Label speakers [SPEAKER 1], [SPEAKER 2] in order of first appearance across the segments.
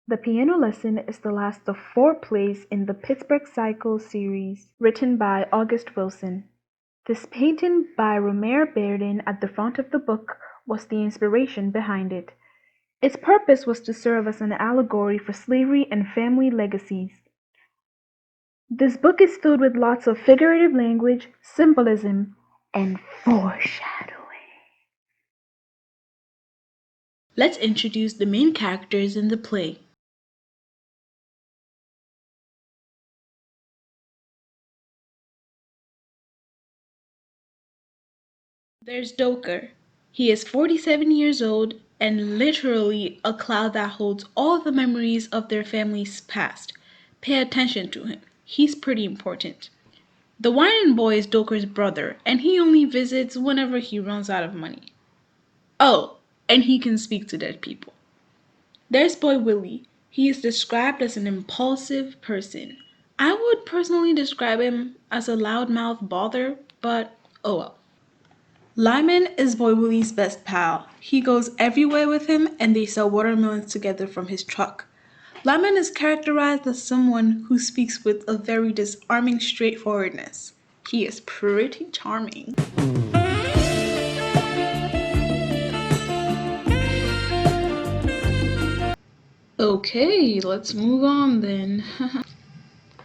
[SPEAKER 1] The piano lesson is the last of 4 plays in the Pittsburgh Cycle series, written by August Wilson. This painting by Romare Bearden at the front of the book was the inspiration behind it. Its purpose was to serve as an allegory for slavery and family legacies. This book is filled with lots of figurative language, symbolism, and foreshadowing. Let's introduce the main characters in the play. There's Doker. He is 47 years old and literally a cloud that holds all the memories of their family's past. Pay attention to him. He's pretty important. The whining boy is Doker's brother, and he only visits whenever he runs out of money. Oh, and he can speak to dead people. There's boy Willie. He is described as an impulsive person. I would personally describe him as a loudmouth bother, but oh well. Lyman is Boy Willie's best pal. He goes everywhere with him and they sell watermelons together from his truck. Lyman is characterized as someone who speaks with a very disarming straightforwardness. He is pretty charming. Okay, let's move on then.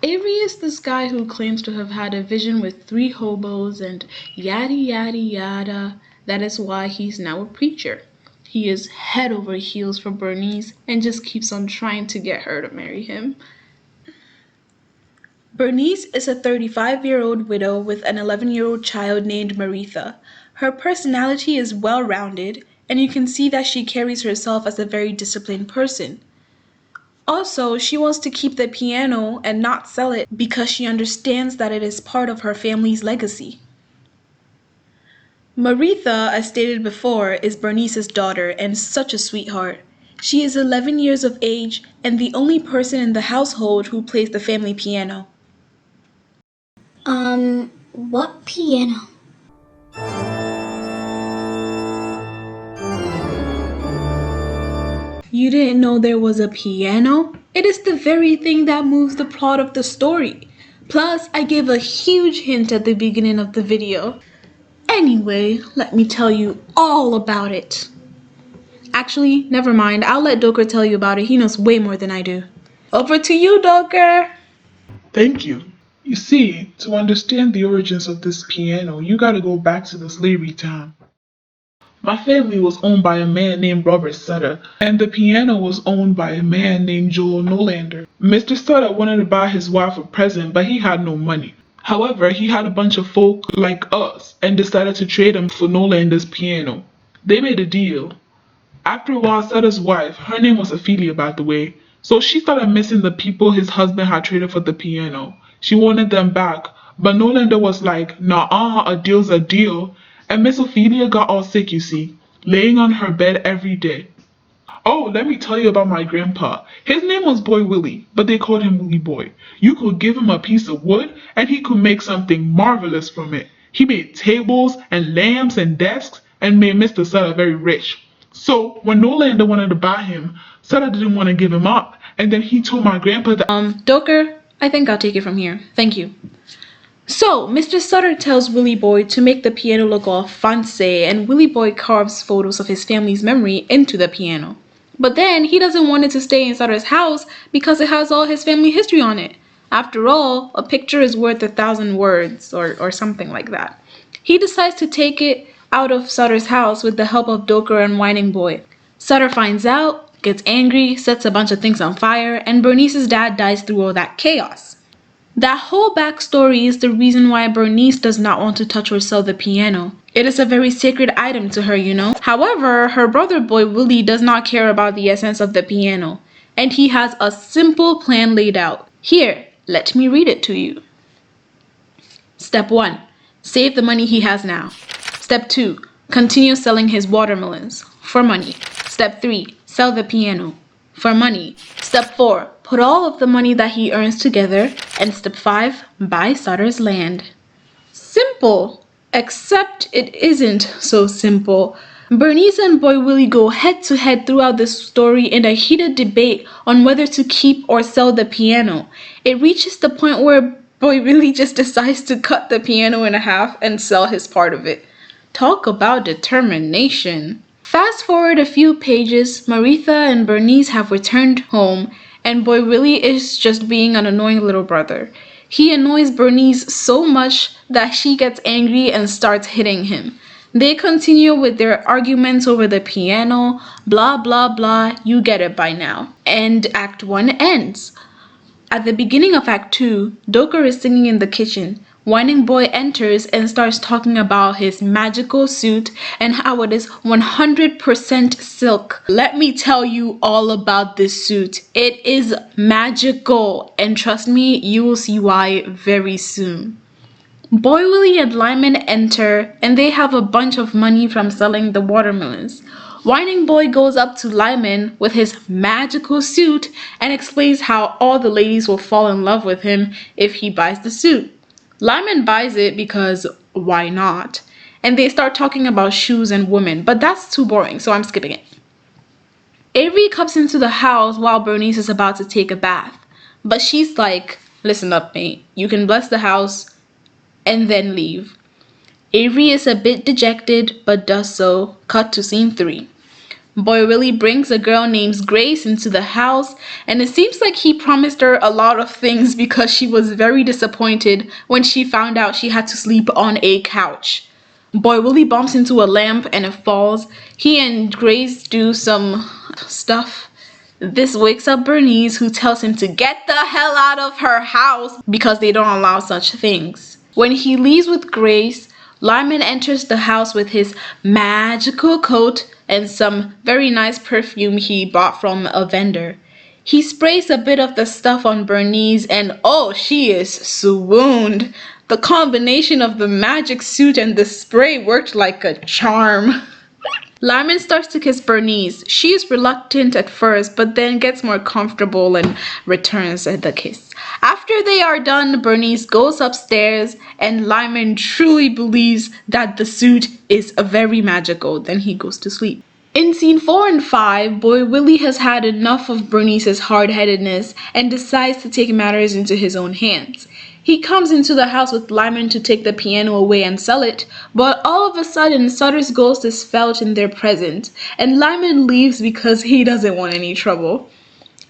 [SPEAKER 1] Avery is this guy who claims to have had a vision with 3 hobos and yada yada yada. That is why he's now a preacher. He is head over heels for Bernice and just keeps on trying to get her to marry him. Bernice is a 35-year-old widow with an 11-year-old child named Maritha. Her personality is well-rounded, and you can see that she carries herself as a very disciplined person. Also, she wants to keep the piano and not sell it because she understands that it is part of her family's legacy. Maritha, as stated before, is Bernice's daughter and such a sweetheart. She is 11 years of age and the only person in the household who plays the family piano.
[SPEAKER 2] What piano?
[SPEAKER 1] You didn't know there was a piano? It is the very thing that moves the plot of the story. Plus, I gave a huge hint at the beginning of the video. Anyway, let me tell you all about it. Actually, never mind. I'll let Doker tell you about it. He knows way more than I do. Over to you, Doker.
[SPEAKER 3] Thank you. You see, to understand the origins of this piano, you gotta go back to the slavery time. My family was owned by a man named Robert Sutter, and the piano was owned by a man named Joel Nolander. Mr. Sutter wanted to buy his wife a present, but he had no money. However, he had a bunch of folk like us and decided to trade him for Nolander's piano. They made a deal. After a while, Sutter's wife, her name was Ophelia by the way, so she started missing the people his husband had traded for the piano. She wanted them back, but Nolander was like, nah, a deal's a deal. And Miss Ophelia got all sick, you see, laying on her bed every day. Oh, let me tell you about my grandpa. His name was Boy Willie, but they called him Willie Boy. You could give him a piece of wood, and he could make something marvelous from it. He made tables and lamps and desks, and made Mr. Sutter very rich. So, when Nolander wanted to buy him, Sutter didn't want to give him up, and then he told my grandpa that—
[SPEAKER 1] Doker, I think I'll take it from here. Thank you. So, Mr. Sutter tells Willie Boy to make the piano look all fancy, and Willie Boy carves photos of his family's memory into the piano. But then, he doesn't want it to stay in Sutter's house because it has all his family history on it. After all, a picture is worth 1,000 words, or something like that. He decides to take it out of Sutter's house with the help of Doker and Whining Boy. Sutter finds out, gets angry, sets a bunch of things on fire, and Bernice's dad dies through all that chaos. That whole backstory is the reason why Bernice does not want to touch or sell the piano. It is a very sacred item to her, you know. However, her brother boy Willie does not care about the essence of the piano, and he has a simple plan laid out. Here, let me read it to you. Step 1. Save the money he has now. Step 2. Continue selling his watermelons for money. Step 3. Sell the piano for money. Step 4. Put all of the money that he earns together. And step 5. Buy Sutter's land. Simple, except it isn't so simple. Bernice and Boy Willie go head to head throughout this story in a heated debate on whether to keep or sell the piano. It reaches the point where Boy Willie just decides to cut the piano in half and sell his part of it. Talk about determination. Fast forward a few pages, Maritha and Bernice have returned home, and Boy Willie is just being an annoying little brother. He annoys Bernice so much that she gets angry and starts hitting him. They continue with their arguments over the piano, blah blah blah, you get it by now. And Act 1 ends. At the beginning of Act 2, Doker is singing in the kitchen. Whining Boy enters and starts talking about his magical suit and how it is 100% silk. Let me tell you all about this suit. It is magical, and trust me, you will see why very soon. Boy Willie and Lyman enter, and they have a bunch of money from selling the watermelons. Whining Boy goes up to Lyman with his magical suit and explains how all the ladies will fall in love with him if he buys the suit. Lyman buys it because why not? And they start talking about shoes and women, but that's too boring, so I'm skipping it. Avery comes into the house while Bernice is about to take a bath, but she's like, listen up, mate, you can bless the house and then leave. Avery is a bit dejected, but does so. Cut to scene 3. Boy Willie brings a girl named Grace into the house, and it seems like he promised her a lot of things because she was very disappointed when she found out she had to sleep on a couch. Boy Willie bumps into a lamp and it falls. He and Grace do some stuff. This wakes up Bernice, who tells him to get the hell out of her house because they don't allow such things. When he leaves with Grace, Lyman enters the house with his magical coat and some very nice perfume he bought from a vendor. He sprays a bit of the stuff on Bernice and oh, she is swooned. The combination of the magic suit and the spray worked like a charm. Lyman starts to kiss Bernice. She is reluctant at first, but then gets more comfortable and returns the kiss. After they are done, Bernice goes upstairs and Lyman truly believes that the suit is very magical. Then he goes to sleep. In scene 4 and 5, Boy Willie has had enough of Bernice's hard-headedness and decides to take matters into his own hands. He comes into the house with Lyman to take the piano away and sell it, but all of a sudden Sutter's ghost is felt in their presence, and Lyman leaves because he doesn't want any trouble.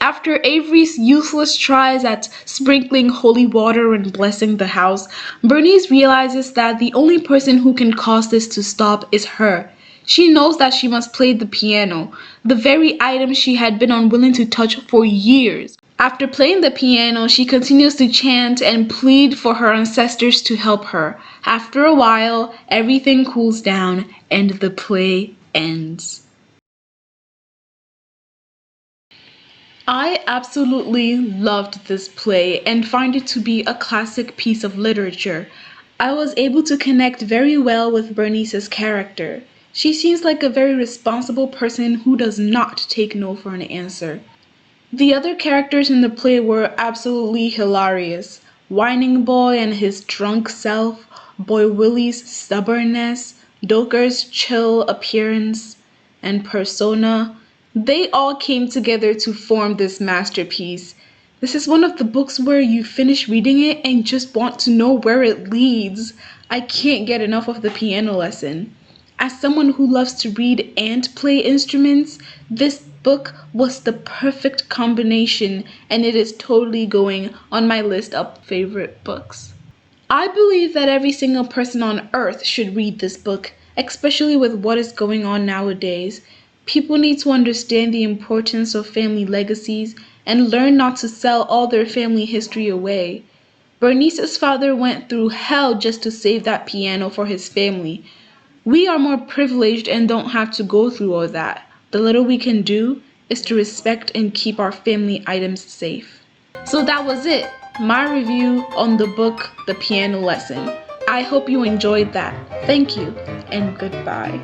[SPEAKER 1] After Avery's useless tries at sprinkling holy water and blessing the house, Bernice realizes that the only person who can cause this to stop is her. She knows that she must play the piano, the very item she had been unwilling to touch for years. After playing the piano, she continues to chant and plead for her ancestors to help her. After a while, everything cools down and the play ends. I absolutely loved this play and find it to be a classic piece of literature. I was able to connect very well with Bernice's character. She seems like a very responsible person who does not take no for an answer. The other characters in the play were absolutely hilarious. Whining Boy and his drunk self, Boy Willie's stubbornness, Doker's chill appearance and persona. They all came together to form this masterpiece. This is one of the books where you finish reading it and just want to know where it leads. I can't get enough of the piano lesson. As someone who loves to read and play instruments, this book was the perfect combination, and it is totally going on my list of favorite books. I believe that every single person on earth should read this book, especially with what is going on nowadays. People need to understand the importance of family legacies and learn not to sell all their family history away. Bernice's father went through hell just to save that piano for his family. We are more privileged and don't have to go through all that. The little we can do is to respect and keep our family items safe. So that was it, my review on the book, The Piano Lesson. I hope you enjoyed that. Thank you and goodbye.